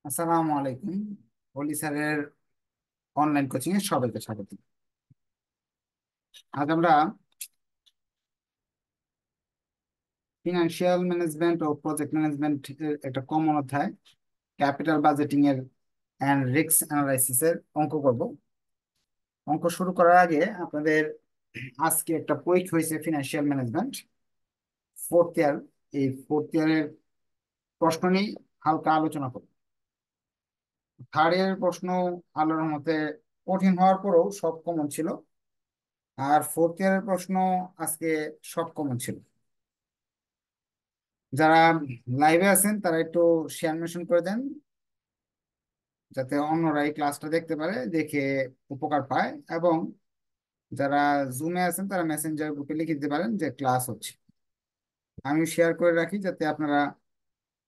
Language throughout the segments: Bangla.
আসসালামু আলাইকুম। অলি স্যারের অনলাইন কোচিং এ সবাইকে স্বাগত। আজ আমরা ফিনান্সিয়াল ম্যানেজমেন্ট ও প্রজেক্ট ম্যানেজমেন্ট এর একটা কমন অধ্যায়, ক্যাপিটাল বাজেটিং এর এন্ড রিস্ক অ্যানালাইসিস এর অঙ্ক করব। অঙ্ক শুরু করার আগে আপনাদের আজকে একটা পরীক্ষা হয়েছে ফিনান্সিয়াল ম্যানেজমেন্ট ফোর্থ ইয়ার। এই ফোর্থ ইয়ারের প্রশ্ন নিয়ে হালকা আলোচনা করব। থার্ড ইয়ারের প্রশ্ন আলোর মতে কঠিন হওয়ার পরেও সব কমন ছিল, আর ফোর্থ ইয়ারের প্রশ্ন আজকে সব কমন ছিল। যারা লাইভে আছেন তারা একটু শেয়ার মেনশন করে দেন, যাতে অন্যরা এই ক্লাসটা দেখতে পারে, দেখে উপকার পায়। এবং যারা জুমে আছেন তারা মেসেঞ্জার গ্রুপে লিখে দিতে পারেন যে ক্লাস হচ্ছে। আমি শেয়ার করে রাখি যাতে আপনারা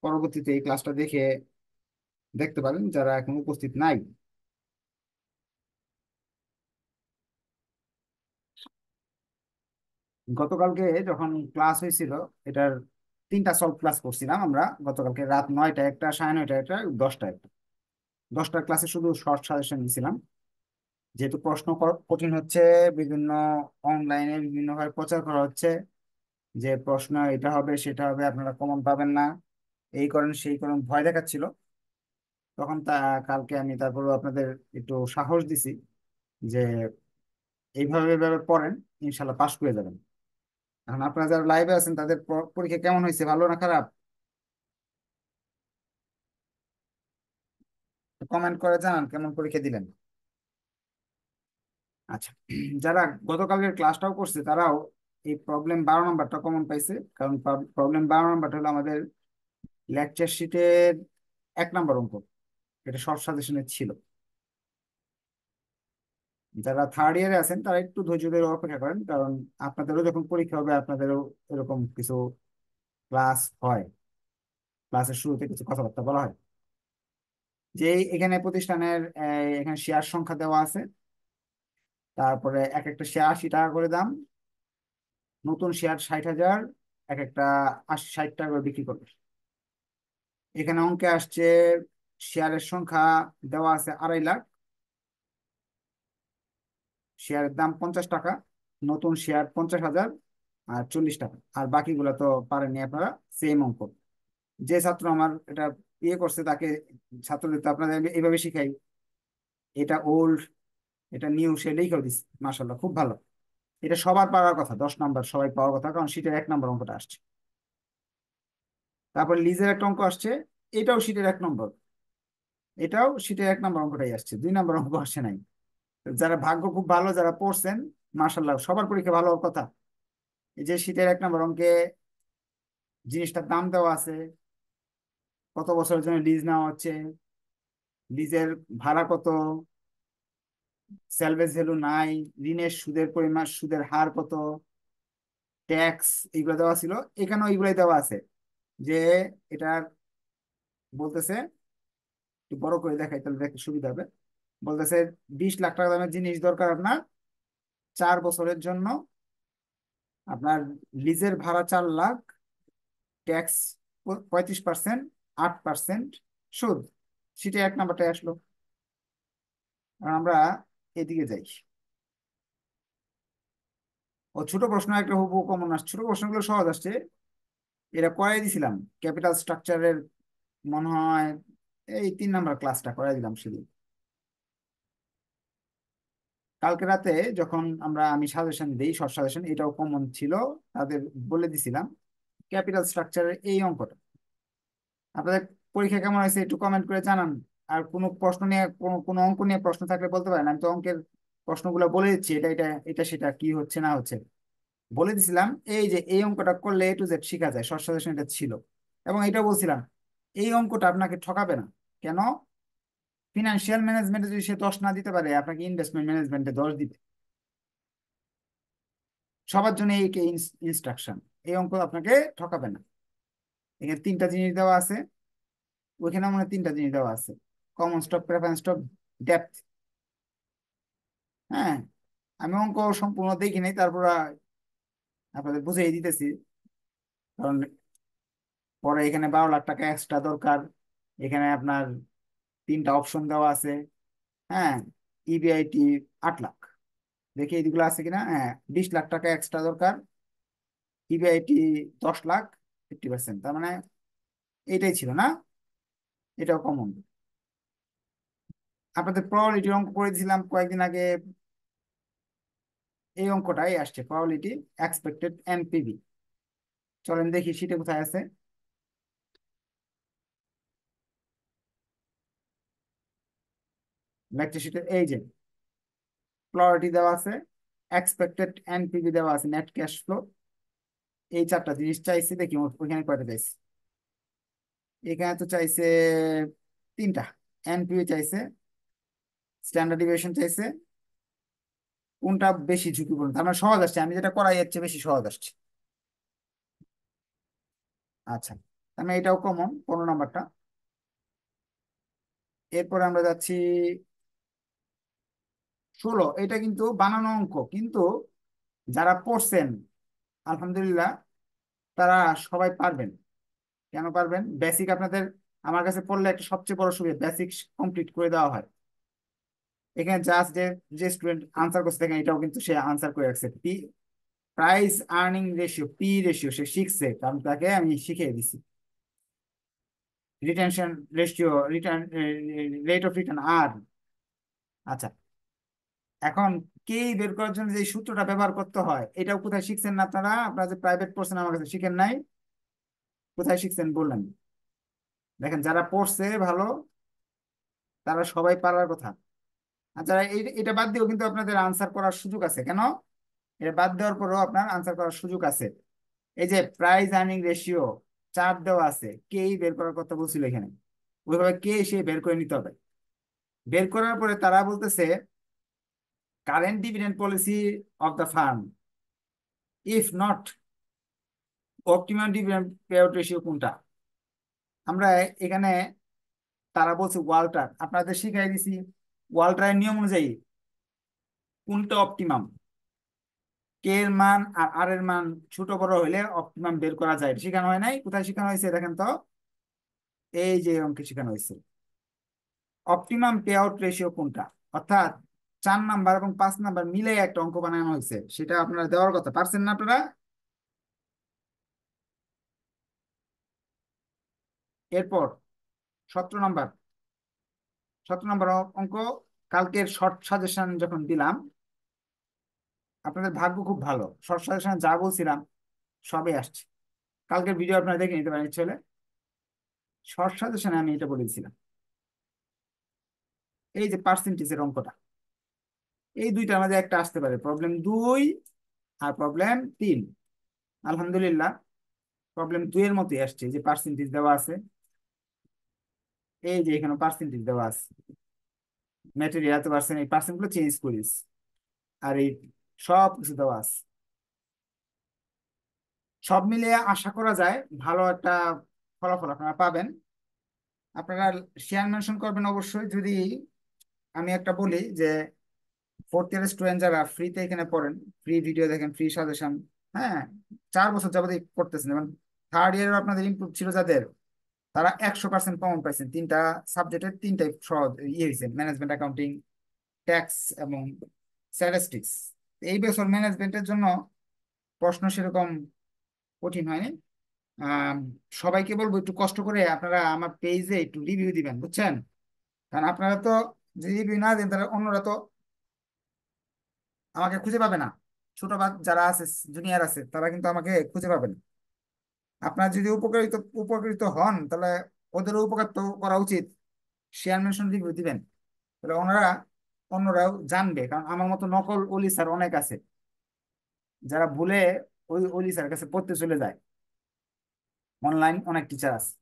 পরবর্তীতে এই ক্লাসটা দেখে দেখতে পারেন যারা এখন উপস্থিত নাই। গতকালকে যখন ক্লাস হয়েছিল, এটার তিনটা সলভ ক্লাস করছিলাম আমরা। গতকালকে রাত 9টা, একটা, 9:30, একটা, 10টা, একটা। 10টার ক্লাসে শুধু শর্ট সাজেশন দিছিলাম, যেহেতু প্রশ্ন কঠিন হচ্ছে। বিভিন্ন অনলাইনে বিভিন্ন ভাবে প্রচার করা হচ্ছে যে প্রশ্ন এটা হবে সেটা হবে, আপনারা কমন পাবেন না, এই করেন সেই করেন, ভয় দেখাচ্ছিল। তখন কালকে আমি তারপরে আপনাদের একটু সাহস দিছি যে এইভাবে এইভাবে পড়েন, ইনশাল্লাহ পাশ করে যাবেন। এখন আপনারা যারা লাইভে আছেন তাদের পরীক্ষা কেমন হয়েছে, ভালো না খারাপ? কমেন্ট করে জানান কেমন পরীক্ষা দিলেন। আচ্ছা, যারা গতকালকের ক্লাসটাও করছে তারাও এই প্রবলেম 12 নম্বরটা কমন পাইছে, কারণ প্রবলেম 12 নম্বরটা হলো আমাদের লেকচার শিটের 1 নম্বর অঙ্ক। এটা শর্ট সাজেশনের ছিল। যারা থার্ড ইয়ারে আছেন তারা একটু ধৈর্য ধরে অপেক্ষা করেন, কারণ আপনাদেরও যখন পরীক্ষা হবে আপনাদেরও এরকম কিছু ক্লাস হয়, ক্লাসের শুরুতে কিছু কথাবার্তা বলা হয়। যে এখানে প্রতিষ্ঠানের এখানে শেয়ার সংখ্যা দেওয়া আছে, তারপরে এক একটা শেয়ার 80 টাকা করে দাম, নতুন শেয়ার 60,000, এক একটা 60 টাকা করে বিক্রি করবে। এখানে অঙ্কে আসছে শেয়ারের সংখ্যা দেওয়া আছে 2.5 লাখ, শেয়ারের দাম 50 টাকা, নতুন শেয়ার 50,000 আর 40 টাকা, আর বাকিগুলো তো পারেননি আপনারা। সেম অঙ্ক। যে ছাত্র আমার এটা ইয়ে করছে তাকে, ছাত্রদের তো আপনাদের এইভাবে শিখাই, এটা ওল্ড এটা নিউ, সে লিখেও দিচ্ছে, মাসাল্লাহ খুব ভালো। এটা সবার পাওয়ার কথা, 10 নম্বর সবাই পাওয়ার কথা, কারণ শীটের 1 নম্বর অঙ্কটা আসছে। তারপর লিজের একটা অঙ্ক আসছে, এটাও শীটের 1 নম্বর, এটাও শীটের 1 নম্বর অঙ্কটাই আসছে, 2 নম্বর অঙ্ক আসছে নাই। যারা ভাগ্য খুব ভালো, যারা পড়ছেন, মাসাল্লাহ সবার পরীক্ষা ভালো হওয়ার কথা। এই যে শীটের 1 নম্বর অঙ্কে জিনিসটার দাম দেওয়া আছে, কত বছরের জন্য লিজ নেওয়া হচ্ছে, লিজের ভাড়া কত, স্যালভেজ ভ্যালু নাই, ঋণের সুদের পরিমাণ, সুদের হার কত, ট্যাক্স, এইগুলো দেওয়া ছিল। এখানেও এইগুলাই দেওয়া আছে। যে এটার বলতেছে, একটু বড় করে দেখাই তাহলে দেখতে সুবিধা হবে। বলতেছে 20 লাখ টাকা দামের জিনিস দরকার আপনার, 4 বছরের জন্য। আপনার লিজের ভাড়া 4 লাখ, ট্যাক্স 35%, 8% সুদ। সেটা 1 নম্বরটাই আসলো। আর আমরা এদিকে যাই। ও ছোট প্রশ্ন একটা হুবহু কমন আসছে, ছোট প্রশ্নগুলো সহজ আসছে। এটা করাই দিছিলাম ক্যাপিটাল স্ট্রাকচারের, মনে হয় এই 3 নম্বর ক্লাসটা করাই দিলাম সেদিন। কালকে রাতে যখন আমি সাজেশন দিই, শর্ট সাজেশন, এটাও কমন ছিল, তাদের বলে দিছিলাম ক্যাপিটাল স্ট্রাকচারের এই অঙ্কটা। আপনাদের পরীক্ষা কেমন হয়েছে একটু কমেন্ট করে জানান। আর কোনো প্রশ্ন নিয়ে, কোনো অঙ্ক নিয়ে প্রশ্ন থাকলে বলতে পারেন। আমি তো অঙ্কের প্রশ্নগুলো বলে দিচ্ছি, এটা এটা এটা সেটা কি হচ্ছে না হচ্ছে বলে দিছিলাম। এই যে এই অঙ্কটা করলে A to Z শেখা যায়, শর্ট সাজেশন এটা ছিল। এবং এটা বলছিলাম এই অঙ্কটা আপনাকে ঠকাবে না। কেন? ফিনান্সিয়াল ম্যানেজমেন্টে যদি সে 10 না দিতে পারে, আপনাকে ইনভেস্টমেন্ট ম্যানেজমেন্টে 10 দিবে। সবার জন্য এই ইনস্ট্রাকশন, এই অঙ্ক আপনাকে ঠকাবে না। এখানে 3টা জিনিস দেওয়া আছে, ওইখানে মনে হয় 3টা জিনিস দেওয়া আছে, common stock, preference stock, depth. হ্যাঁ, আমি অঙ্ক সম্পূর্ণ দেখি নাই, তারপর আপনাদের বুঝিয়ে দিতেছি। কারণ পরে এখানে 12 লাখ টাকা এক্সট্রা দরকার, এখানে আপনার তিনটা অপশন দেওয়া আছে। হ্যাঁ, ইবিআইটি 8 লাখ, দেখি এইগুলো আছে কিনা। হ্যাঁ, 20 লাখ টাকা এক্সট্রা দরকার, ইবিআইটি 10 লাখ, 50%, তার মানে এইটাই ছিল না, এটাও কমন। আপনাদের প্রবাবিলিটির অঙ্ক করে দিয়েছিলাম কয়েকদিন আগে, এই অঙ্কটাই আসছে, প্রবাবিলিটি এক্সপেক্টেড এনপিভি। চলেন দেখি সেটা কোথায় আছে। লেকচার শিটের এই যে প্রবাবিলিটি দেওয়া আছে, এক্সপেক্টেড এনপিভি দেওয়া আছে, নেট ক্যাশ ফ্লো, এই চারটা জিনিস চাইছি, দেখি ওইখানে কয়টা চাইছি। এখানে তো চাইছে তিনটা, এনপিভি চাইছে, স্ট্যান্ডার্ড ডিভিয়েশন চাইছে। কোনটা বেশি ঝুঁকিপূর্ণ, তার মানে সহজ আসছে, আমি যেটা করাই যাচ্ছে বেশি সহজ আসছে। আচ্ছা, তার মানে এটাও কমন 15 নাম্বারটা। এরপরে আমরা যাচ্ছি 16, এটা কিন্তু বানানো অঙ্ক, কিন্তু যারা পড়ছেন আলহামদুলিল্লাহ তারা সবাই পারবেন। কেন পারবেন? বেসিক আপনাদের আমার কাছে পড়লে একটা সবচেয়ে বড় সুবিধা, বেসিক কমপ্লিট করে দেওয়া হয়। এখানে জাস্ট যে যে স্টুডেন্ট আনসার করছে দেখেন, এটাও কিন্তু সে আনসার করে রাখছে। P, price earning ratio, P ratio সে শিখছে, কারণ তাকে আমি শিখিয়ে দিছি। Retention ratio, return rate of return আর। আচ্ছা, এখন কে বের করার জন্য যে সূত্রটা ব্যবহার করতে হয়, এটাও কোথায় শিখছেন না আপনারা? আপনারা যে প্রাইভেট পড়ছেন আমার কাছে, শিখেন নাই? কোথায় শিখছেন বললেন? দেখেন, যারা পড়ছে ভালো তারা সবাই পারার কথা। আর যারা এটা বাদ দিয়েও কিন্তু আপনাদের আনসার করার সুযোগ আছে। কেন? এটা বাদ দেওয়ার পরেও আপনার আনসার করার সুযোগ আছে। এই যে প্রাইস আর্নিং রেশিও চার্ট দেওয়া আছে, কেই বের করার কথা বলছিল এখানে, ওইভাবে কে সে বের করে নিতে হবে। বের করার পরে তারা বলতেছে current dividend policy of the farm, if not optimum dividend pay out ratio কোনটা। আমরা এখানে, তারা বলছে ওয়াল্টার, আপনাদের শিখাই দিছি ওয়াল্টারের নিয়ম অনুযায়ী কোনটা অপটিমাম, কে এর মান আর আর এর মান ছোট বড় হইলে অপটিমাম বের করা যায়। শেখানো হয় নাই? কোথায় শেখানো হয়েছে দেখেন তো, এই যে অঙ্কে শেখানো হয়েছে অপটিমাম পে আউট রেশিও কোনটা। অর্থাৎ 4 নাম্বার এবং 5 নাম্বার মিলে একটা অঙ্ক বানানো হয়েছে, সেটা আপনারা দেওয়ার কথা, পারছেন না আপনারা? এরপর 17 নাম্বার, 17 নাম্বার অঙ্ক, কালকের শর্ট সাজেশন যখন দিলাম, আপনাদের ভাগ্য খুব ভালো, শর্ট সাজেশন যা বলছিলাম সবই আসছে। কালকের ভিডিও আপনারা দেখে নিতে পারেন চলে, শর্ট সাজেশনে আমি এটা বলেছিলাম। এই যে পার্সেন্টেজের অঙ্কটা, এই দুইটার মাঝে একটা আসতে পারে, প্রবলেম 2 আর প্রবলেম 3। আলহামদুলিল্লাহ প্রবলেম 2 এর মতোই আসছে, যে পার্সেন্টেজ দেওয়া আছে, এই যে এখানে পার্সেন্টেজ দেওয়া আছে, ম্যাটেরিয়াল এত পার্সেন্ট, এই পার্সেন্ট গুলো চেঞ্জ করিস, আর এই সব কিছু দেওয়া আছে। সব মিলিয়ে আশা করা যায় ভালো একটা ফলাফল আপনারা পাবেন। আপনারা শেয়ার মেনশন করবেন অবশ্যই। যদি আমি একটা বলি যে ফোর্থ ইয়ার স্টুডেন্ট যারা ফ্রিতে এখানে পড়েন, ফ্রি ভিডিও দেখেন, ফ্রি সাজেশন, হ্যাঁ, 4 বছর যাবতীয় করতেছেন, এবং থার্ড ইয়ারে আপনাদের ইমপ্রুভ ছিল যাদের, তারা 100% কমন পাইছেন। তিনটা সাবজেক্টের তিনটাই সহজ ইয়ে হয়েছে, ম্যানেজমেন্ট অ্যাকাউন্টিং, ট্যাক্স এবং স্ট্যাটিস্টিক্স। এই বছর ম্যানেজমেন্টের জন্য প্রশ্ন সেরকম কঠিন হয়নি। আম, সবাইকে বলবো একটু কষ্ট করে আপনারা আমার পেজে একটু রিভিউ দিবেন, বুঝছেন? কারণ আপনারা তো, যে রিভিউ না দেন তারা অন্যরা তো আমাকে খুঁজে পাবে না। ছোট যারা আছে, জুনিয়র আছে, তারা কিন্তু আমাকে খুঁজে পাবে না। আপনারা যদি উপকৃত উপকৃত হন, তাহলে ওদেরও উপকার তো করা উচিত। শেয়ার মেনশন রিভিউ দিবেন, তাহলে ওনারা, অন্যরাও জানবে। কারণ আমার মতো নকল ওলি স্যার অনেক আছে, যারা ভুলে ওই ওলি স্যারের কাছে পড়তে চলে যায়। অনলাইন অনেক টিচার আছে,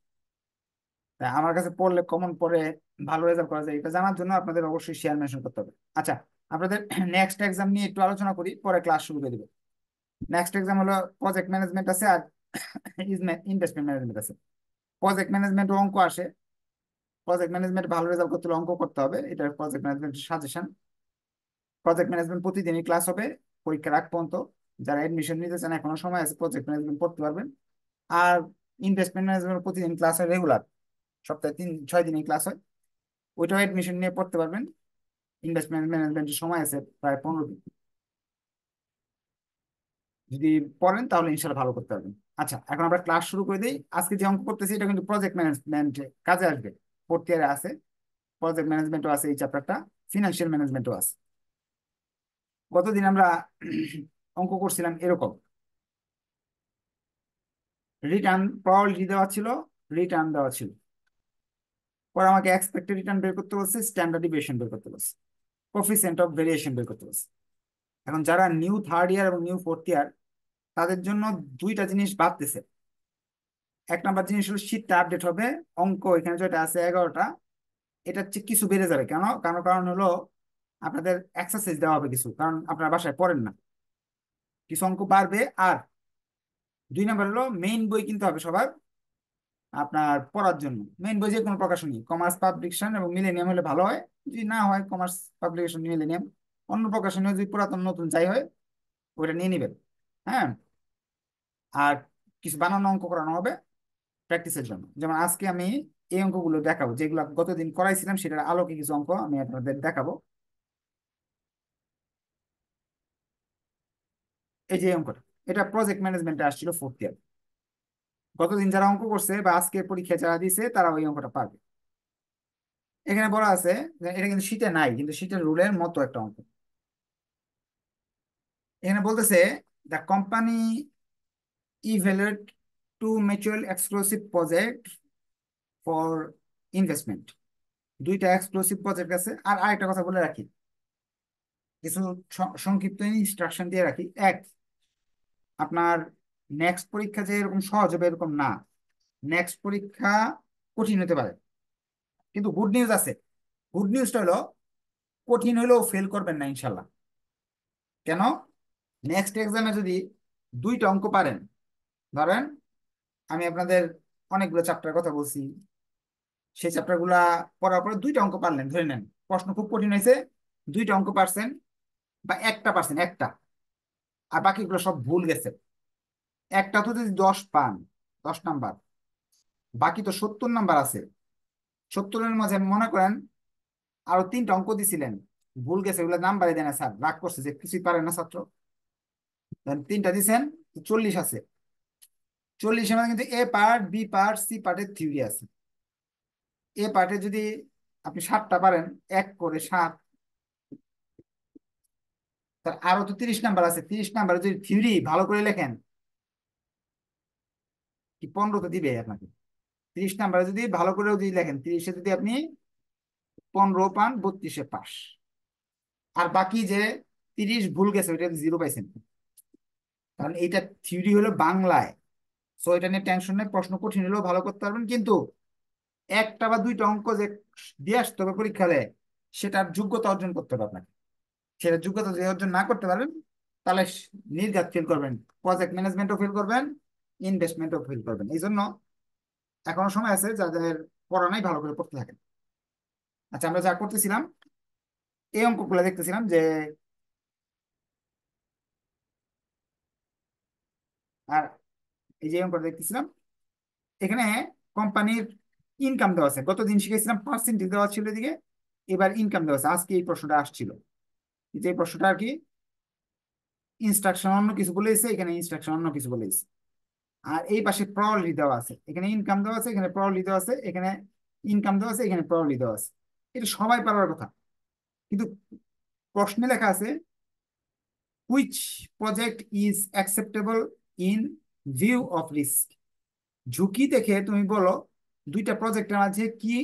তাই আমার কাছে পড়লে কমন পড়ে ভালো রেজাল্ট করা যায়, এটা জানার জন্য আপনাদের অবশ্যই শেয়ার মেনশন করতে হবে। আচ্ছা, আপনাদের নেক্সট এক্সাম নিয়ে একটু আলোচনা করি, পরে ক্লাস শুরু করে দেবে। নেক্সট এক্সাম হলো প্রজেক্ট ম্যানেজমেন্ট আছে, আর ইনভেস্টমেন্ট ম্যানেজমেন্ট আছে। প্রজেক্ট ম্যানেজমেন্ট অঙ্ক আসে, প্রজেক্ট ম্যানেজমেন্ট ভালো রেজাল্ট করতে হলে অঙ্ক করতে হবে, এটা project management suggestion. Project management প্রতিদিনই ক্লাস হবে পরীক্ষার আগ পর্যন্ত। যারা এডমিশন নিতে চান এখনো সময় আছে, প্রজেক্ট ম্যানেজমেন্ট পড়তে পারবেন। আর ইনভেস্টমেন্ট ম্যানেজমেন্ট প্রতিদিন ক্লাস হয় রেগুলার, সপ্তাহে 6 দিনই ক্লাস হয়। ওইটাও অ্যাডমিশন নিয়ে পড়তে পারবেন। ইনভেস্টমেন্ট ম্যানেজমেন্টের সময় আছে প্রায় 15 দিন। যদি পড়েন তাহলে ইনশাল্লাহ ভালো করতে পারবেন। আচ্ছা, এখন আমরা ক্লাস শুরু করে দিই। আজকে যে অঙ্ক করতেছি এটা কিন্তু প্রজেক্ট ম্যানেজমেন্টে কাজে আসবে। ফোর্থ ইয়ারে আছে, প্রজেক্ট ম্যানেজমেন্টও আছে এই চ্যাপ্টারটা, ফিনান্সিয়াল ম্যানেজমেন্টও আছে। গতদিন আমরা অঙ্ক করছিলাম এরকম, রিটার্ন প্রবাবিলিটি দেওয়া ছিল, রিটার্ন দেওয়া ছিল, পরে আমাকে এক্সপেক্টেড রিটার্ন বের করতে বলছে, স্ট্যান্ডার্ড ডিভিয়েশন বের করতে বলছে, কোফিসিয়েন্ট অফ ভেরিয়েশন বের করতে বলছে। এখন যারা নিউ থার্ড ইয়ার এবং নিউ ফোর্থ ইয়ার, তাদের জন্য দুইটা জিনিস ভাবতেছে। এক নাম্বার জিনিস হলো শীটটা আপডেট হবে, অঙ্ক এখানে যেটা আছে 11টা, এটা হচ্ছে কিছু বেড়ে যাবে। কেন? কারণ কারণ হলো আপনাদের এক্সারসাইজ দেওয়া হবে কিছু, কারণ আপনারা বাসায় পড়েন না, কিছু অঙ্ক বাড়বে। আর দুই নাম্বার হলো মেইন বই কিনতে হবে সবার আপনার পড়ার জন্য। মেইন বই যে কোনো প্রকাশনী, কমার্স পাবলিকেশন এবং মিলেনিয়াম হলে ভালো হয়। যদি না হয় কমার্স পাবলিকেশন মিলেনিয়াম, অন্য প্রকাশনী যদি পুরাতন নতুন যাই হয় ওইটা নিয়ে নেবেন। হ্যাঁ, আর কিছু বানানো অঙ্ক করানো হবে প্র্যাকটিসের জন্য। যেমন আজকে আমি এই অঙ্কগুলো দেখাবো, যেগুলো গতদিন করাইছিলাম সেটার আলোকে কিছু অঙ্ক আমি আপনাদের দেখাবো। এই যে অঙ্কটা, এটা প্রজেক্ট ম্যানেজমেন্টে আসছিল ফোর্থ ইয়ার। গতদিন যারা অঙ্ক করছে বা আজকে পরীক্ষা যারা দিছে তারা ওই অঙ্কটা পারবে। এখানে বলা আছে যে এটা কিন্তু শীটে নাই, কিন্তু শীটের রুলের মতো একটা অঙ্ক। এখানে বলতেছে the company evaluate to mutual exclusive project for investment. দুইটা এক্সক্লুসিভ প্রজেক্ট আছে। আর আরেকটা কথা বলে রাখি, কিছু সংক্ষিপ্ত ইনস্ট্রাকশন দিয়ে রাখি। এক, আপনার নেক্সট পরীক্ষা যে এরকম সহজ হবে এরকম না, নেক্সট পরীক্ষা কঠিন হতে পারে। কিন্তু গুড নিউজ আছে, গুড নিউজটা হলো কঠিন হলেও ফেল করবেন না ইনশাল্লাহ। কেন? নেক্সট এক্সামে যদি দুইটা অঙ্ক পারেন, ধরেন আমি আপনাদের অনেকগুলো চ্যাপ্টার কথা বলছি, সেই চ্যাপ্টার গুলা পড়ার পরে দুইটা অঙ্ক পারলেন, ধরে নেন প্রশ্ন খুব কঠিন হয়েছে, দুইটা অঙ্ক পারছেন বা একটা পারছেন একটা, আর বাকিগুলো সব ভুল গেছে। একটা তো যদি 10 পান, 10 নাম্বার, বাকি তো 70 নাম্বার আছে। 70-এর মাঝে মনে করেন আরো তিনটা অঙ্ক দিছিলেন, ভুল গেছে, ওগুলো নাম্বারই দেয় না স্যার, রাগ করছে যে কিছুই পারে না ছাত্র। তিনটা দিছেন, 40 আছে। 40-এর মধ্যে কিন্তু এ পার্ট, বি পার্ট, সি পার্টের থিওরি আছে। এ পার্টে যদি আপনি 7টা পারেন, এক করে 7, তার আরো তো 30 নাম্বার আছে। 30 নাম্বারে যদি থিওরি ভালো করে লেখেন, কি 15 তো দিবে আপনাকে। 30 নাম্বারে যদি ভালো করেও যদি লেখেন, 30-এ যদি আপনি 15 পান, 32-এ পাস। আর বাকি যে 30 ভুল গেছে ওইটা 0 পাইছেন। কারণ এইটা থিওরি হলো বাংলায়, সো এটা নিয়ে টেনশন নেই, প্রশ্ন কঠিন হলেও ভালো করতে পারবেন। কিন্তু একটা বা দুইটা অঙ্ক যে দিয়ে আসতে হবে পরীক্ষায়, সেটার যোগ্যতা অর্জন করতে হবে আপনাকে। সেটা যোগ্যতা যদি অর্জন না করতে পারেন, তাহলে নির্ঘাত ফেল করবেন, প্রজেক্ট ম্যানেজমেন্টও ফেল করবেন, ইনভেস্টমেন্টও ফেল করবেন। এই জন্য এখনো সময় আছে, যাদের পড়া নাই ভালো করে পড়তে থাকেন। আচ্ছা, আমরা যা করতেছিলাম, এই অঙ্কগুলো দেখতেছিলাম যে, আর এই যে অঙ্কটা দেখতেছিলাম, এখানে কোম্পানির ইনকাম দেওয়া আছে। গতদিন শিখেছিলাম পার্সেন্টেজ দেওয়া ছিল এদিকে, এবার ইনকাম দেওয়া আছে। আজকে এই প্রশ্নটা আসছিল, যে এই প্রশ্নটা আর কি ইনস্ট্রাকশন অন্য কিছু বলেছে, এখানে ইনস্ট্রাকশন অন্য কিছু বলেছে। আর এই পাশে প্রবাবিলিটি দেওয়া আছে, এখানে ইনকাম দেওয়া আছে, এখানে প্রবাবিলিটি দেওয়া আছে, এখানে ইনকাম দেওয়া আছে, এখানে প্রবাবিলিটি দেওয়া আছে। এটা সবাই পারার কথা। কিন্তু প্রশ্নে লেখা আছে which project is acceptable in view of risk. ঝুঁকি দেখে তুমি বলো দুইটা প্রজেক্টের মাঝে কি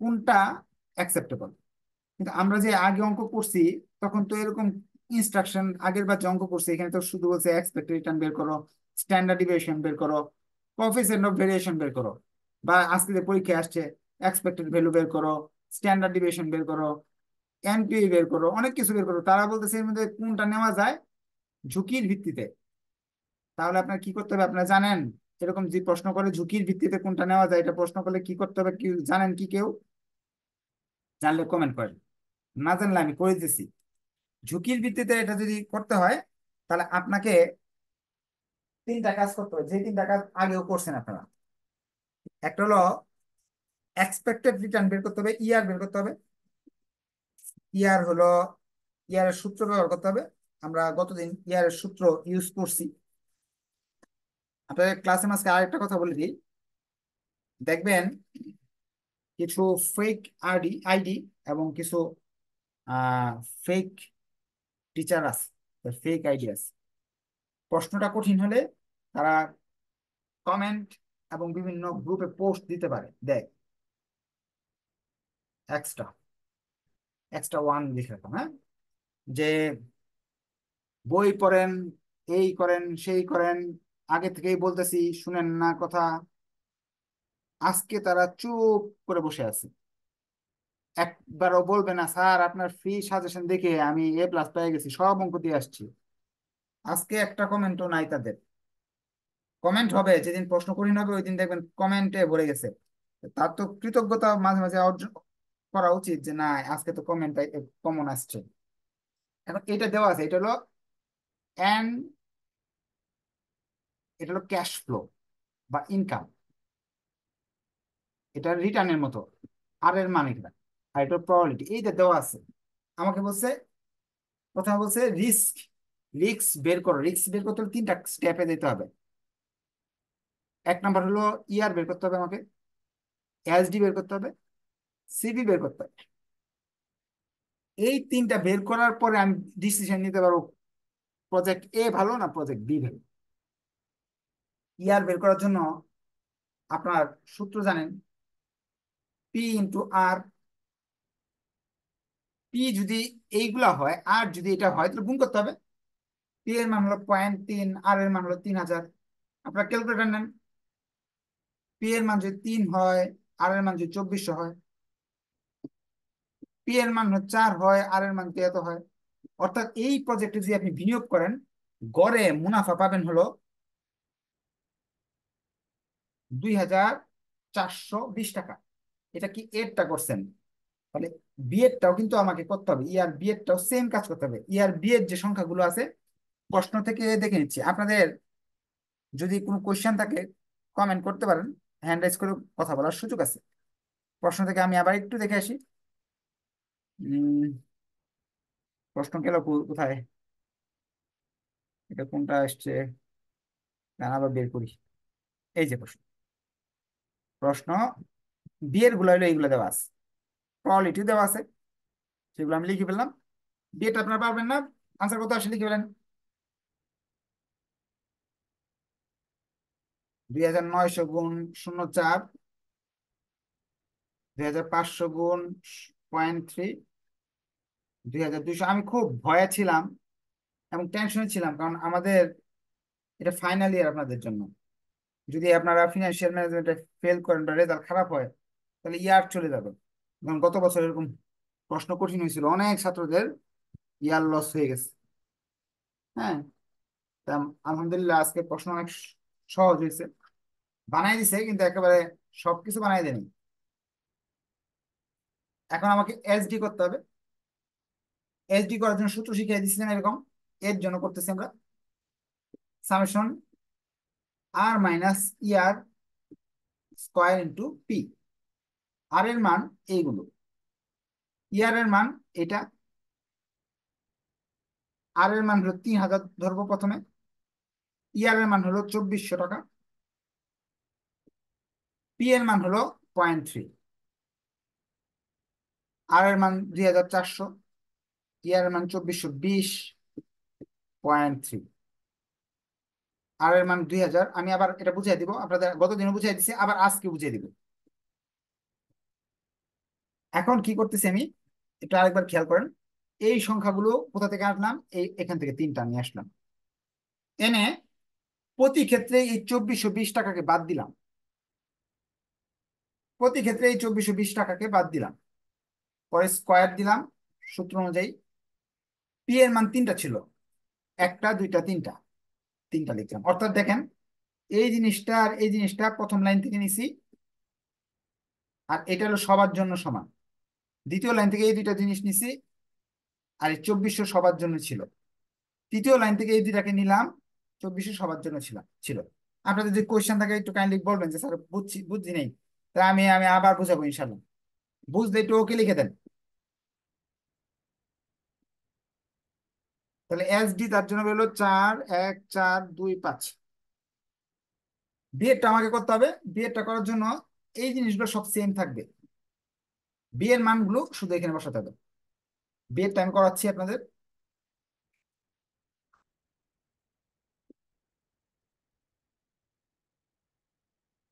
কোনটা অ্যাকসেপ্টেবল। কিন্তু আমরা যে আগে অঙ্ক করছি, তখন তো এরকম ইনস্ট্রাকশন, আগের বার যে অঙ্ক করছি এখানে তো শুধু বলছে এক্সপেক্টেড রিটার্ন বের করো, স্ট্যান্ডার্ড ডিভিয়েশন বের করো, কোএফিসিয়েন্ট অফ ভেরিয়েশন বের করো। বা আজকে যে পরীক্ষায় আসছে এক্সপেক্টেড ভ্যালু বের করো, স্ট্যান্ডার্ড ডিভিয়েশন বের করো, এনপিভি বের করো, অনেক কিছু বের করো। তারা বলতেছে এর মধ্যে কোনটা নেওয়া যায় ঝুঁকির ভিত্তিতে। তাহলে আপনার কি করতে হবে আপনারা জানেন? এরকম যে প্রশ্ন করে ঝুঁকির ভিত্তিতে কোনটা নেওয়া যায়, এটা প্রশ্ন করলে কি করতে হবে কি জানেন কি কেউ? জানলে কমেন্ট করেন, না জানলে আমি করে দিচ্ছি। ঝুঁকির ভিত্তিতে এটা যদি করতে হয়, তাহলে আপনাকে তিনটা কাজ করতে হবে, যে তিনটা কাজ আগেও করছেন আপনারা। একটা হলো এক্সপেক্টেড রিটার্ন বের করতে হবে, ইয়ার বের করতে হবে। ইয়ার হলো, ইয়ারের সূত্র ব্যবহার করতে হবে। আমরা গতদিন ইয়ারের সূত্র ইউজ করছি। আপনাদের ক্লাসে মাঝকে আরেকটা কথা বলে দিই, দেখবেন কিছু ফেক আইডি এবং কিছু ফেক টিচার আছে, ফেক আইডি আছে। প্রশ্নটা কঠিন হলে তারা কমেন্ট এবং বিভিন্ন গ্রুপে পোস্ট দিতে পারে, দেখ এক্সট্রা এক্সট্রা ওয়ান লিখে রাখো, হ্যাঁ, যে বই পড়েন, এই করেন সেই করেন, আগে থেকেই বলতেছি শুনেন না কথা। আজকে তারা চুপ করে বসে আছে, একবারও বলবে না স্যার আপনার ফ্রি সাজেশন দেখে আমি A+ পেয়ে গেছি, সব অঙ্ক দিয়ে আসছি। আজকে একটা কমেন্টও নাই তাদের। কমেন্ট হবে যেদিন প্রশ্ন কঠিন হবে, ওই দিন দেখবেন কমেন্টে ভরে গেছে। তার তো কৃতজ্ঞতা মাঝে মাঝে অর্জন করা উচিত, যে না আজকে তো কমেন্ট কমন আসছে। এখন এটা দেওয়া আছে, এটা হলো এন, এটা হলো ক্যাশ ফ্লো বা ইনকাম, এটা রিটার্নের মতো। আর এর মানে কি, আর এটা প্রবাবিলিটি, এইটা দেওয়া আছে। আমাকে বলছে, প্রথমে বলছে রিস্ক বের করো। রিস্ক বের করতে হলে 3টা স্টেপে দিতে হবে। 1 নাম্বার হলো ইয়ার বের করতে হবে আমাকে, এসডি বের করতে হবে, সিবি বের করতে হবে। এই 3টা বের করার পরে আমি ডিসিশন নিতে পারবো প্রজেক্ট এ ভালো না প্রজেক্ট বি ভালো। ইয়ার বের করার জন্য আপনার সূত্র জানেন, P × R। পি যদি এইগুলা হয়, আর যদি এটা হয় তাহলে গুণ করতে হবে। পি এর মান হলো 0.3, আর এর মান হলো 3000। আপনারা ক্যালকুলেটর নেন। পি এর মান যদি 3 হয়, আর এর মান যদি 2400 হয়, পি এর মান 4 হয়, আর এর মান এত হয়। অর্থাৎ এই প্রজেক্টে যদি আপনি বিনিয়োগ করেন, গড়ে মুনাফা পাবেন হলো 2420 টাকা। এটা কি এরটা করছেন? তাহলে বিএডটাও কিন্তু আমাকে করতে হবে, ইয়ার বিএডটাও সেম কাজ করতে হবে। ইয়ার বিএড যে সংখ্যাগুলো আছে প্রশ্ন থেকে দেখে নিচ্ছি। আপনাদের যদি কোনো কোয়েশ্চেন থাকে কমেন্ট করতে পারেন, হ্যান্ড রাইজ করে কথা বলার সুযোগ আছে। প্রশ্ন থেকে আমি আবার একটু দেখে আসি। উম, প্রশ্ন গেল কোথায়, এটা কোনটা আসছে, আবার বের করি। এই যে প্রশ্ন, প্রশ্ন বিয়ের গুলো হলো এইগুলো দেওয়া আছে, প্রবাবিলিটি দেওয়া আছে, সেগুলো আমি লিখে ফেললাম। বিয়েটা আপনারা পারবেন না, আনসার কত আসে লিখে ফেলেন। 2900 × 0.4, 2500 × 0.3, 2200। আমি খুব ভয়ে ছিলাম এবং টেনশনে ছিলাম, কারণ আমাদের এটা ফাইনাল ইয়ার আপনাদের জন্য। যদি আপনারা ফিনান্সিয়াল ম্যানেজমেন্টে ফেল করেন বা রেজাল্ট খারাপ হয়, তাহলে ইয়ার চলে যাবে। কারণ গত বছর এরকম প্রশ্ন কঠিন হয়েছিল, অনেক ছাত্রদের ইয়ার লস হয়ে গেছে। হ্যাঁ, তা আলহামদুলিল্লাহ আজকে প্রশ্ন অনেক সহজ হয়েছে। বানাই দিছে কিন্তু একেবারে সবকিছু বানাই দেয়নি। এখন আমাকে এসডি করতে হবে। এসডি করার জন্য সূত্র শিখিয়ে দিচ্ছিলাম এরকম, এর জন্য করতেছি আমরা সামেশন R - ER² × P। আর এর মান এইগুলো, ইয়ার এর মান এটা, আর এর মান হলো 3000 ধরবো প্রথমে, ইয়ার এর মান হলো 2400 টাকা, পি এর মান হলো 0.3, আর এর মান 2400, ইয়ার এর মান 2420.3, আর এর মান 2000। আমি আবার এটা বুঝিয়ে দিব, আপনাদের গতদিনও বুঝিয়ে দিচ্ছি, আবার আজকে বুঝিয়ে দিব। এখন কি করতেছি আমি, এটা আরেকবার খেয়াল করেন। এই সংখ্যাগুলো কোথা থেকে আনলাম, এখান থেকে 3টা নিয়ে আসলাম, এনে প্রতি ক্ষেত্রে এই 2420 টাকাকে বাদ দিলাম। প্রতি ক্ষেত্রে এই 2420 টাকাকে বাদ দিলাম, পরে স্কোয়ার দিলাম সূত্র অনুযায়ী। পি এর মান 3টা ছিল, 1টা 2টা 3টা, 3টা লিখলাম। অর্থাৎ দেখেন, এই জিনিসটা আর এই জিনিসটা প্রথম লাইন থেকে নিছি, আর এটা হলো সবার জন্য সমান। দ্বিতীয় লাইন থেকে এই 2টা জিনিস নিছি, আর এই 2400 সবার জন্য ছিল। তৃতীয় লাইন থেকে এই 2টাকে নিলাম, 2400 সবার জন্য ছিল ছিল। আপনাদের যদি কোয়েশ্চেন থাকে একটু কাইন্ডলি বলবেন যে স্যার বুঝছি বুঝছি নেই, তা আমি আমি আবার বুঝাবো ইনশাল্লাহ। বুঝলে একটু ওকে লিখে দেন। তাহলে এস ডি তার জন্য হলো 4 1 4 2 5। বিয়েরটা আমাকে করতে হবে। বিয়েরটা করার জন্য এই জিনিসগুলো সব সেম থাকবে। বিয়ের মানগুলো শুধু এখানে বসাতে হবে। বিয়েরটা আমি করাচ্ছি আপনাদের।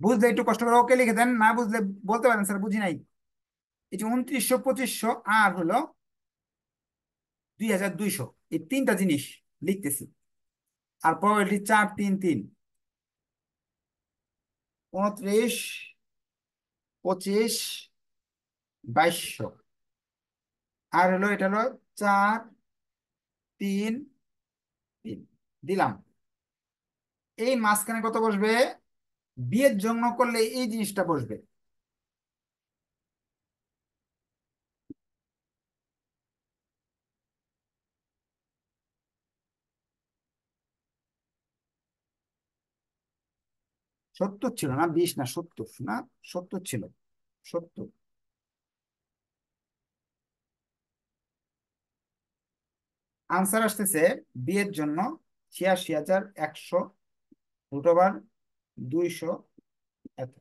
বুঝলে একটু কষ্ট করে ওকে লিখে দেন, না বুঝলে বলতে পারেন স্যার বুঝি নাই। এই যে 2900 2500 আর হলো 2200, এই তিনটা জিনিস লিখতেছি। আর প্রবাবিলিটি 4 3 3। 29 25 2200। আর হলো এটা হলো 4 3 3 দিলাম। এই মাঝখানে কত বসবে? বিয়ের জন্য করলে এই জিনিসটা বসবে। সত্তর ছিল না, 20 না, 70 না, 70 ছিল, 70। আনসার আসতেছে বিয়ের জন্য 86,100 √200 এত।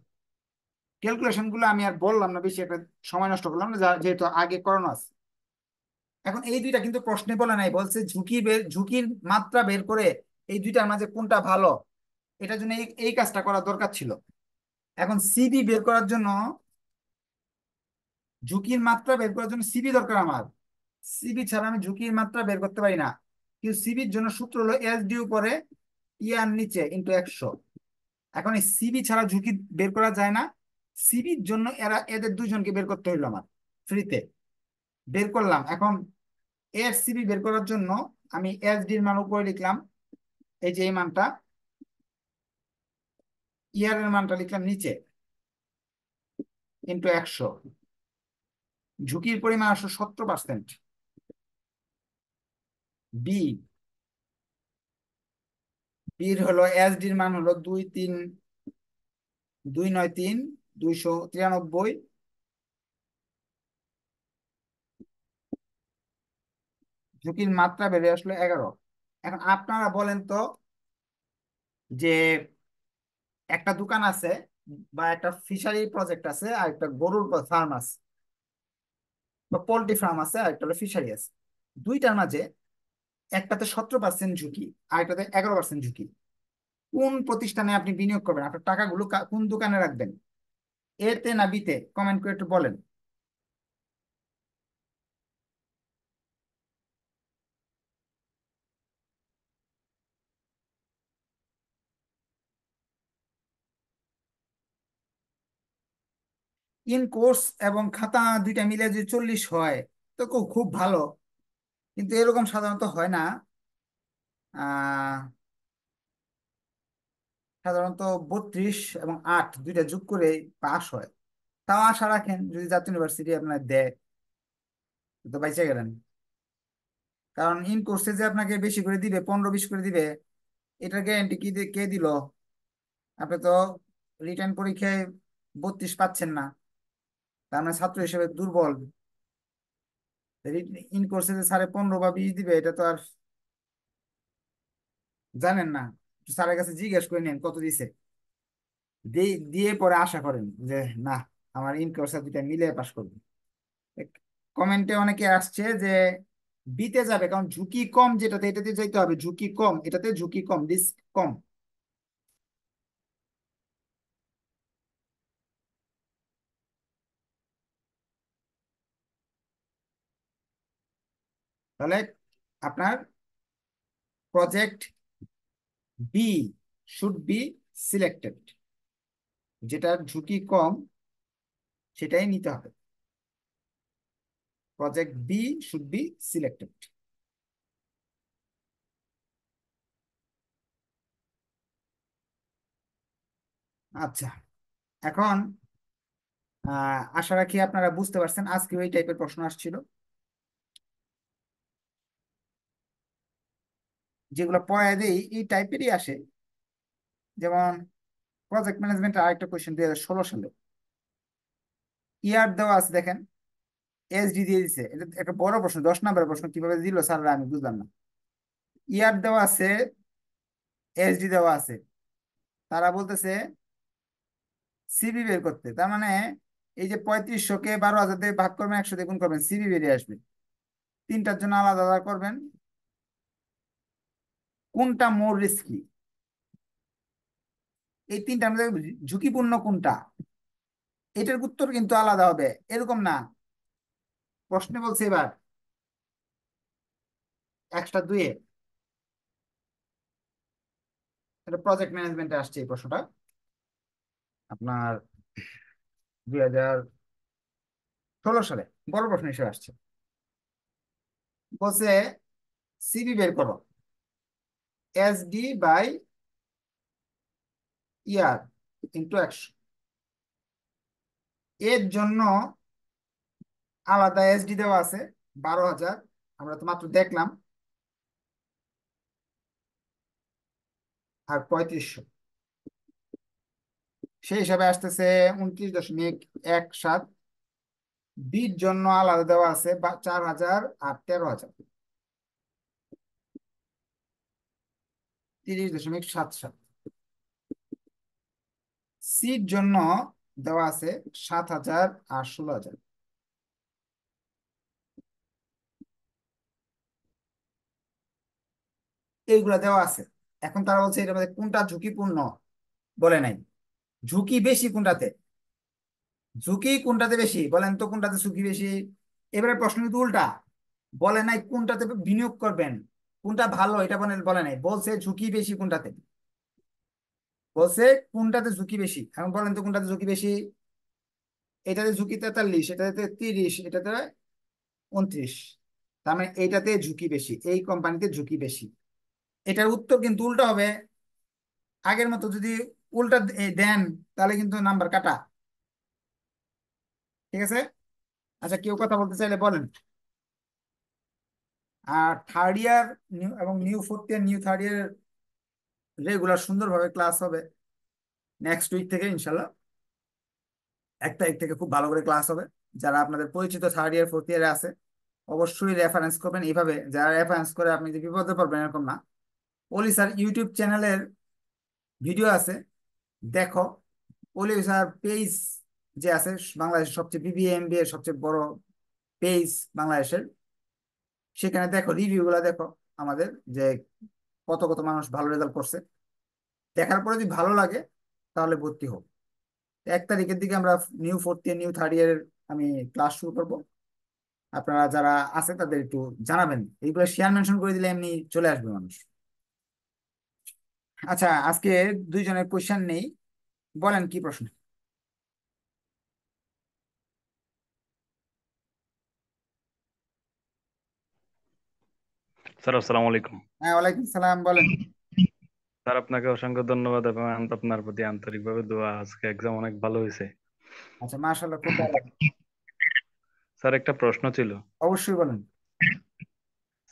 ক্যালকুলেশন গুলো আমি আর বললাম না, বেশি একটা সময় নষ্ট করলাম না, যেহেতু আগে করানো আছে। এখন এই দুইটা কিন্তু প্রশ্নে বলে নাই, বলছে ঝুঁকির মাত্রা বের করে এই দুইটার মাঝে কোনটা ভালো। এটার জন্য এই কাজটা করা দরকার ছিল। এখন সিবি বের করার জন্য, ঝুঁকির মাত্রা বের করার জন্য সিবি দরকার আমার। সিবি ছাড়া আমি ঝুঁকির মাত্রা বের করতে পারি না। কিন্তু সিবির জন্য সূত্র হলো এস ডি উপরে ইয়ার নিচে ইন্টু 100। এখন এই সিবি ছাড়া ঝুঁকি বের করা যায় না। সিবির জন্য এদের দুইজনকে বের করতে হইলো আমার ফ্রিতে। বের করলাম। এখন এর সিবি বের করার জন্য আমি এস ডির মান উপরে লিখলাম, এই যে এই মানটা। ইয়ারের মানটা লিখলাম নিচে ইন্টু 100। ঝুঁকির পরিমাণ আসলে 70%। বি, বির হলো এস ডির মান হলো 2 3 2 9 3 293। ঝুঁকির মাত্রা বেড়ে আসলো 11। এখন আপনারা বলেন তো, যে একটা দোকান আছে বা একটা ফিশারি প্রজেক্ট আছে আর একটা গরুর ফার্ম আছে বা পোল্ট্রি ফার্ম আছে আর একটা ফিশারি আছে। দুইটার মাঝে একটাতে 17% ঝুঁকি আর একটাতে 11% ঝুঁকি। কোন প্রতিষ্ঠানে আপনি বিনিয়োগ করবেন? আপনার টাকাগুলো কোন দোকানে রাখবেন? এতে না বিতে? কমেন্ট করে একটু বলেন। ইন কোর্স এবং খাতা দুইটা মিলে যদি 40 হয় তো খুব খুব ভালো। কিন্তু এরকম সাধারণত হয় না। আহ সাধারণত 32 এবং 8 দুইটা যোগ করে পাস হয়। তাও আশা রাখেন যদি জাতীয় ইউনিভার্সিটি আপনার দেয়, তো বাইচে গেলেন। কারণ ইন কোর্সে যে আপনাকে বেশি করে দিবে, 15 20 করে দিবে, এটার গ্যারান্টি কে দিল? আপনি তো রিটার্ন পরীক্ষায় 32 পাচ্ছেন না, তার মানে ছাত্র হিসেবে দুর্বল। ইন কোর্সে যে স্যারে 15 বা 20 দিবে, এটা তো আর জানেন না। স্যারের কাছে জিজ্ঞেস করে নেন কত দিছে, দিয়ে পরে আশা করেন যে না, আমার ইন কোর্সে দুইটা মিলে পাস করবে। কমেন্টে অনেকে আসছে যে বিতে যাবে, কারণ ঝুঁকি কম যেটাতে এটাতে যাইতে হবে, ঝুঁকি কম এটাতে, ঝুঁকি কম, রিস্ক কম। তাহলে আপনার project B should be selected, যেটার ঝুঁকি কম সেটাই নিতে হবে। Project B should be selected. আচ্ছা, এখন আশা রাখি আপনারা বুঝতে পারছেন। আজকে ওই টাইপের প্রশ্ন আসছিল, যেগুলো পড়ায় দেই এই টাইপেরই আসে। যেমন প্রজেক্ট ম্যানেজমেন্টের আরেকটা কোয়েশ্চেন 2016 সালে, ইয়ার দেওয়া আছে দেখেন, এসডি দিয়ে দিছে, এটা একটা বড় প্রশ্ন, 10 নম্বরের প্রশ্ন, কিভাবে দিল স্যাররা আমি বুঝলাম না। ইয়ার দেওয়া আছে, এসডি দেওয়া আছে, তারা বলতেছে সিবি বের করতে। তার মানে এই যে 3500-কে 12,000 দিয়ে ভাগ করবেন, 100 দিয়ে গুণ করবেন, সিবি বেরিয়ে আসবে। তিনটার জন্য আলাদা আলাদা করবেন, কোনটা মোর রিস্কি, এই তিনটার মধ্যে ঝুঁকিপূর্ণ কোনটা, এটার উত্তর কিন্তু আলাদা হবে, এরকম না। প্রশ্নে বলছে এবার একটা দুয়ে, এটা প্রজেক্ট ম্যানেজমেন্টে আসছে এই প্রশ্নটা, আপনার 2016 সালে বড় প্রশ্ন হিসেবে আসছে। বলছে সিবি বের করো, এসডি বাই ইয়ার ইন্টু 100। এর জন্য আলাদা এসডি দেওয়া আছে 12,000, আমরা তো মাত্র দেখলাম, আর 3500, সেই হিসাবে আসতেছে 29.17। বির জন্য আলাদা দেওয়া আছে 4,000 আর 13,000, 30.77। সির জন্য দেওয়া আছে 7,000 আর 16,000। এইগুলা দেওয়া আছে। এখন তারা বলছে এটার মধ্যে কোনটা ঝুঁকিপূর্ণ, বলে নাই। ঝুঁকি বেশি কোনটাতে, ঝুঁকি কোনটাতে বেশি বলেন তো, কোনটাতে ঝুঁকি বেশি। এবারে প্রশ্ন কিন্তু উল্টা, বলে নাই কোনটাতে বিনিয়োগ করবেন, কোনটা ভালো এটা বলে বলে নাই, বলছে ঝুঁকি বেশি কোনটাতে, বলছে কোনটাতে ঝুঁকি বেশি। এখন বলেন তো কোনটাতে ঝুঁকি বেশি। এটাতে ঝুঁকি 43, এটাতে 30, এটাতে 29। তার মানে এইটাতে ঝুঁকি বেশি, এই কোম্পানিতে ঝুঁকি বেশি। এটার উত্তর কিন্তু উল্টা হবে। আগের মতো যদি উল্টা দেন, তাহলে কিন্তু নাম্বার কাটা। ঠিক আছে। আচ্ছা, কেউ কথা বলতে চাইলে বলেন। আর থার্ড ইয়ার এবং new fourth year, new third year regular সুন্দরভাবে ক্লাস হবে নেক্সট উইক থেকে ইনশাল্লাহ। 1 তারিখ থেকে খুব ভালো করে ক্লাস হবে। যারা আপনাদের পরিচিত থার্ড ইয়ার ফোর্থ ইয়ারে আছে, অবশ্যই রেফারেন্স করবেন এইভাবে, যারা রেফারেন্স করে আপনি যে বিপদে পড়বেন এরকম না। অলি স্যার ইউটিউব চ্যানেলের ভিডিও আছে, দেখো। অলি স্যার পেজ যে আছে, বাংলাদেশের সবচেয়ে বিবিএমবি এর সবচেয়ে বড় পেজ বাংলাদেশের, সেখানে দেখো রিভিউ গুলা দেখো আমাদের, যে কত কত মানুষ ভালো রেজাল্ট করছে। দেখার পরে যদি ভালো লাগে তাহলে ভর্তি হোক। 1 তারিখের দিকে আমরা new fourth year new third ইয়ারের আমি ক্লাস শুরু করব। আপনারা যারা আছে তাদের একটু জানাবেন, এইগুলো শেয়ার মেনশন করে দিলে এমনি চলে আসবে মানুষ। আচ্ছা, আজকে দুইজনের কোশ্চেন নেই, বলেন কি প্রশ্ন। স্যার আসসালামু আলাইকুম। হ্যাঁ, ওয়ালাইকুম সালাম, বলেন। স্যার আপনাকে অসংখ্য ধন্যবাদ এবং আপনার প্রতি আন্তরিকভাবে দোয়া। আজকে এক্সাম অনেক ভালো হয়েছে। আচ্ছা, মাশাআল্লাহ, খুব ভালো। স্যার একটা প্রশ্ন ছিল। অবশ্যই বলেন।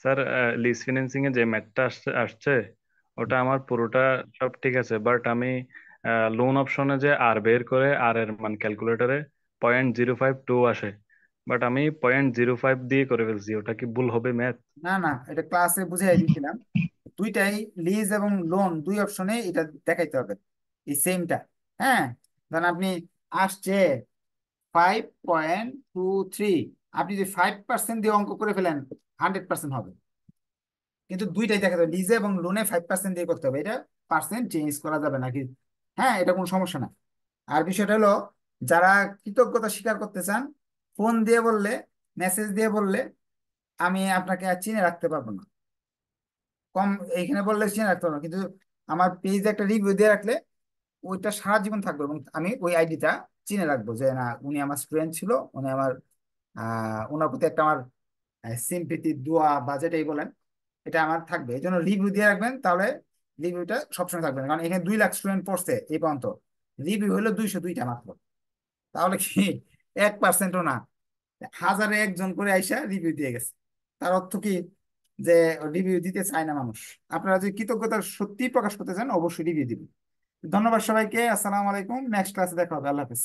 স্যার লিজ ফিন্যান্সিং এ যে ম্যাথটা আসছে আসছে ওটা আমার পুরোটা সব ঠিক আছে, বাট আমি লোন অপশনে যে আর বের করে আর এর মান ক্যালকুলেটরে 0.052 আসে, বাট আমি 0.05 দিয়ে করে ফেলছি। ওটা কি ভুল হবে ম্যাথ? না না, এটা ক্লাসে বুঝাই দিয়েছিলাম। দুইটাই, লিজ এবং লোন, দুই অপশনে এটা দেখাইতে হবে এই সেমটা। হ্যাঁ, ধরেন আপনি আসছে 5.23, আপনি যদি 5% দিয়ে অঙ্ক করে ফেলেন 100% হবে। কিন্তু দুইটাই দেখাতে হবে, লিজে এবং লোনে 5% দিয়ে করতে হবে, এটা পার্সেন্ট চেঞ্জ করা যাবে নাকি। হ্যাঁ, এটা কোনো সমস্যা না। আর বিষয়টা হলো, যারা কৃতজ্ঞতা স্বীকার করতে চান, ফোন দিয়ে বললে, মেসেজ দিয়ে বললে আমি আপনাকে আর চিনে রাখতে পারবো না। কম এইখানে বললে চিনে রাখতে পারবো না, কিন্তু আমার পেজে একটা রিভিউ দিয়ে রাখলে ওইটা সারা জীবন থাকবে, এবং আমি ওই আইডিটা চিনে রাখবো যে না, উনি আমার স্টুডেন্ট ছিল, উনি আমার ওনার প্রতি একটা আমার সিম্পিতি, দোয়া বা যেটাই বলেন, এটা আমার থাকবে। এই জন্য রিভিউ দিয়ে রাখবেন, তাহলে রিভিউটা সবসময় থাকবে। কারণ এখানে 2 লাখ স্টুডেন্ট পড়ছে এই পর্যন্ত, রিভিউ হলো 202টা মাত্র। তাহলে কি 1%ও না, হাজারে একজন করে আইসা রিভিউ দিয়ে গেছে। তার অর্থ কি, যে রিভিউ দিতে চায় না মানুষ। আপনারা যদি কৃতজ্ঞতা সত্যি প্রকাশ করতে চান, অবশ্যই রিভিউ দিবেন। ধন্যবাদ সবাইকে, আসসালামু আলাইকুম, নেক্সট ক্লাসে দেখা হবে, আল্লাহ হাফেজ।